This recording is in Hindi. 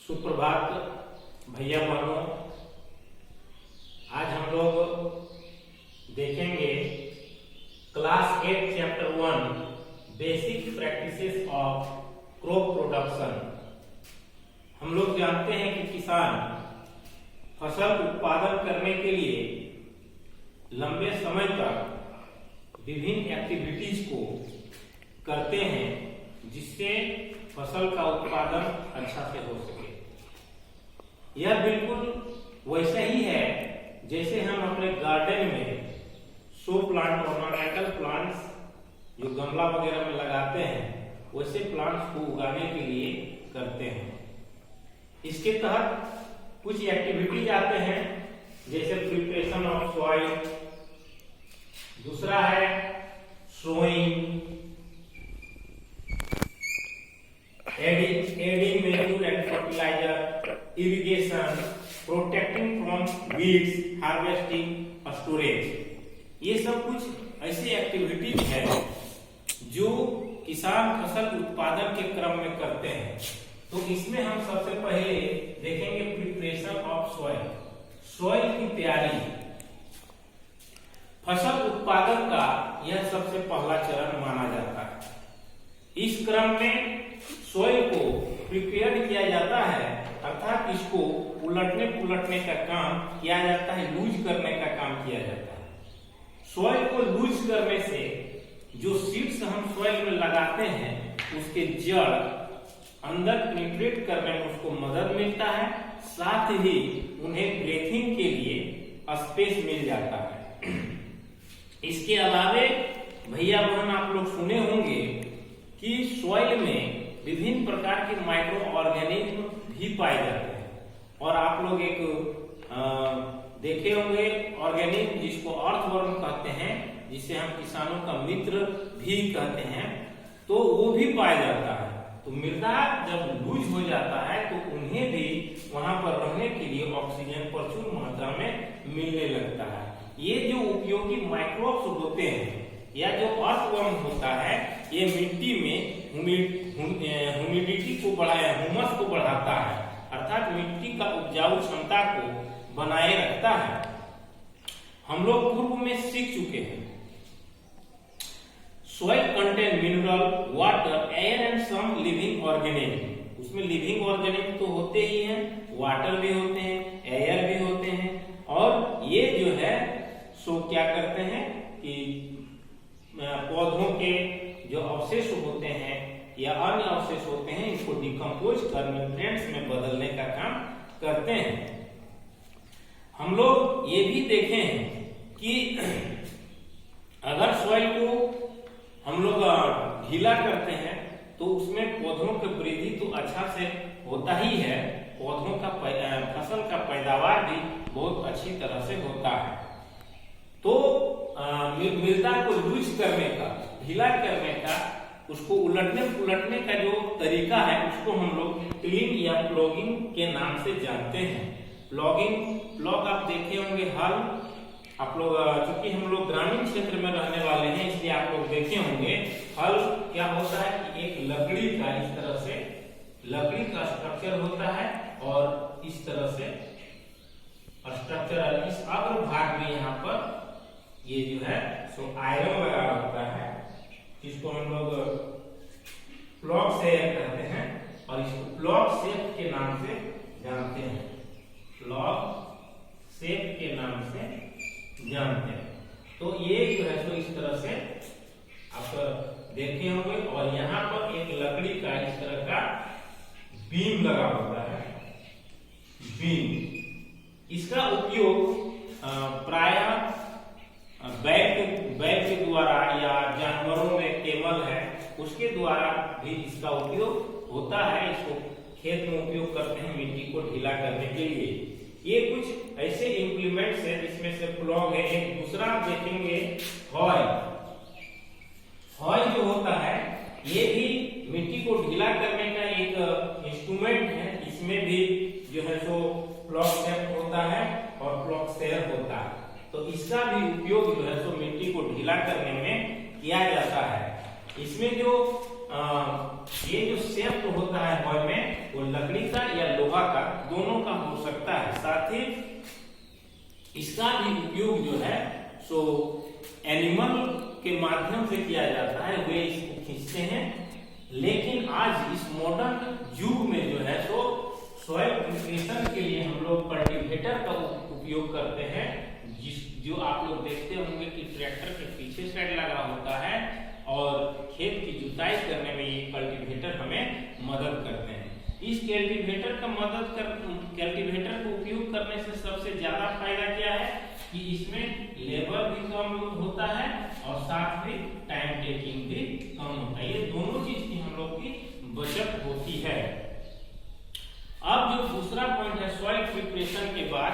सुप्रभात भैया बहनों। आज हम लोग देखेंगे class 8 chapter 1 basic practices of crop production. हम लोग जानते हैं कि किसान फसल उत्पादन करने के लिए लंबे समय तक विभिन्न एक्टिविटीज को करते हैं जिससे फसल का उत्पादन अच्छा से हो सके। यह बिल्कुल वैसा ही है जैसे हम अपने गार्डन में शो प्लांट, ऑर्नामेंटल प्लांट्स जो गमला वगैरह में लगाते हैं वैसे प्लांट्स को उगाने के लिए करते हैं। इसके तहत कुछ एक्टिविटीज आते हैं जैसे प्रिपरेशन ऑफ सॉइल, दूसरा है sowing, adding manure and fertiliser, irrigation, protecting from weeds, harvesting, storage. ये सब कुछ ऐसी एक्टिविटीज है जो किसान फसल उत्पादन के क्रम में करते हैं। तो इसमें हम सबसे पहले देखेंगे प्रिपरेशन ऑफ सॉइल, सॉइल की तैयारी। फसल उत्पादन का यह सबसे पहला चरण माना जाता है। इस क्रम में सॉइल को प्रिपेयर किया जाता है, अर्थात इसको उलटने पुलटने का काम किया जाता है, लूज करने का काम किया जाता है। सॉइल को लूज करने से जो सीड्स हम सॉइल में लगाते हैं उसके जड़ अंदर पेनिट्रेट करने में उसको मदद मिलता है, साथ ही उन्हें ब्रीथिंग के लिए स्पेस मिल जाता है। इसके अलावे भैया बहन आप लोग सुने होंगे कि सॉइल में विभिन्न प्रकार के माइक्रो ऑर्गेनिज्म भी पाए जाते हैं। और आप लोग एक देखे होंगे ऑर्गेनिज्म जिसको अर्थवर्म कहते हैं, जिसे हम किसानों का मित्र भी कहते हैं, तो वो भी पाया जाता है। तो मृदा जब लूज हो जाता है तो उन्हें भी वहां पर रहने के लिए ऑक्सीजन प्रचुर मात्रा में मिलने लगता है। ये जो उपयोगी माइक्रोब्स होते हैं या जो अर्थवर्म होता है, ये मिट्टी में ह्यूमिडिटी को बढ़ाया, ह्यूमस को बढ़ाता है, अर्थात मिट्टी का उपजाऊ क्षमता को बनाए रखता है। हम लोग पूर्व में सीख चुके हैं soil contain mineral, water, air and some living organism. उसमें लिविंग ऑर्गेनिज्म तो होते ही हैं, वाटर भी होते हैं, एयर भी होते हैं, और ये जो है सो क्या करते हैं कि पौधों के जो अवशेष होते हैं या अन्य अवशेष होते हैं इसको डिकम्पोज कर न्यूट्रिएंट्स में बदलने का काम करते हैं। हम लोग ये भी देखे हैं कि अगर सॉइल को हम लोग ढीला करते हैं तो उसमें पौधों की वृद्धि तो अच्छा से होता ही है, पौधों का फसल का पैदावार भी बहुत अच्छी तरह से होता है। तो मृदा को लूज करने का, ढीला करने का, उसको उलटने पुलटने का जो तरीका है उसको हम लोग टिलिंग या प्लॉगिंग के नाम से जानते हैं। प्लॉग आप देखे होंगे, हल। आप लोग चूंकि हम लोग ग्रामीण क्षेत्र में रहने वाले हैं इसलिए आप लोग देखे होंगे। हल क्या होता है कि एक लकड़ी का, इस तरह से लकड़ी का स्ट्रक्चर होता है और इस तरह से स्ट्रक्चर, इस अग्र भाग में यहाँ पर ये जो है सो आयरन लगा होता है, जिसको हम लोग प्लॉग शेप कहते हैं और इसको प्लॉग शेप के नाम से जानते हैं, प्लॉग शेप के नाम से जानते हैं। तो ये जो है सो इस तरह से आप देखे होंगे और यहाँ पर एक लकड़ी का इस तरह का बीम लगा होता है, बीम। इसका उपयोग प्रायः बैल के द्वारा या जानवरों में केमल है उसके द्वारा भी इसका उपयोग होता है। इसको खेत में उपयोग करते हैं मिट्टी को ढीला करने के लिए। ये कुछ ऐसे इंप्लीमेंट्स है जिसमें से प्लॉग है। एक दूसरा देखेंगे हॉय। हॉय जो होता है ये भी मिट्टी को ढीला करने का एक इंस्ट्रूमेंट है। इसमें भी जो है सो प्लॉग शेप होता है और प्लॉग शेयर होता है। तो इसका भी उपयोग जो है सो मिट्टी को ढीला करने में किया जाता है। इसमें जो ये जो शेप होता है हॉय में वो लकड़ी का या लोहा इसका भी उपयोग जो है सो एनिमल के माध्यम से किया जाता है, वे इसको खींचते हैं। लेकिन आज इस मॉडर्न युग में जो है सो सॉइल प्रिपरेशन के लिए हम लोग कल्टीवेटर का उपयोग करते हैं, जो आप लोग देखते होंगे कि ट्रैक्टर के पीछे साइड लगा होता है और खेत की जुताई करने में ये कल्टीवेटर हमें मदद करते हैं। इस कल्टीवेटर को उपयोग करने से सबसे ज्यादा फायदा क्या है कि इसमें लेबर भी कम होता है और साथ में टाइम टेकिंग भी कम होता है। ये दोनों चीज की हम लोग की बचत होती है। अब जो दूसरा पॉइंट है सॉइल प्रिपरेशन के बाद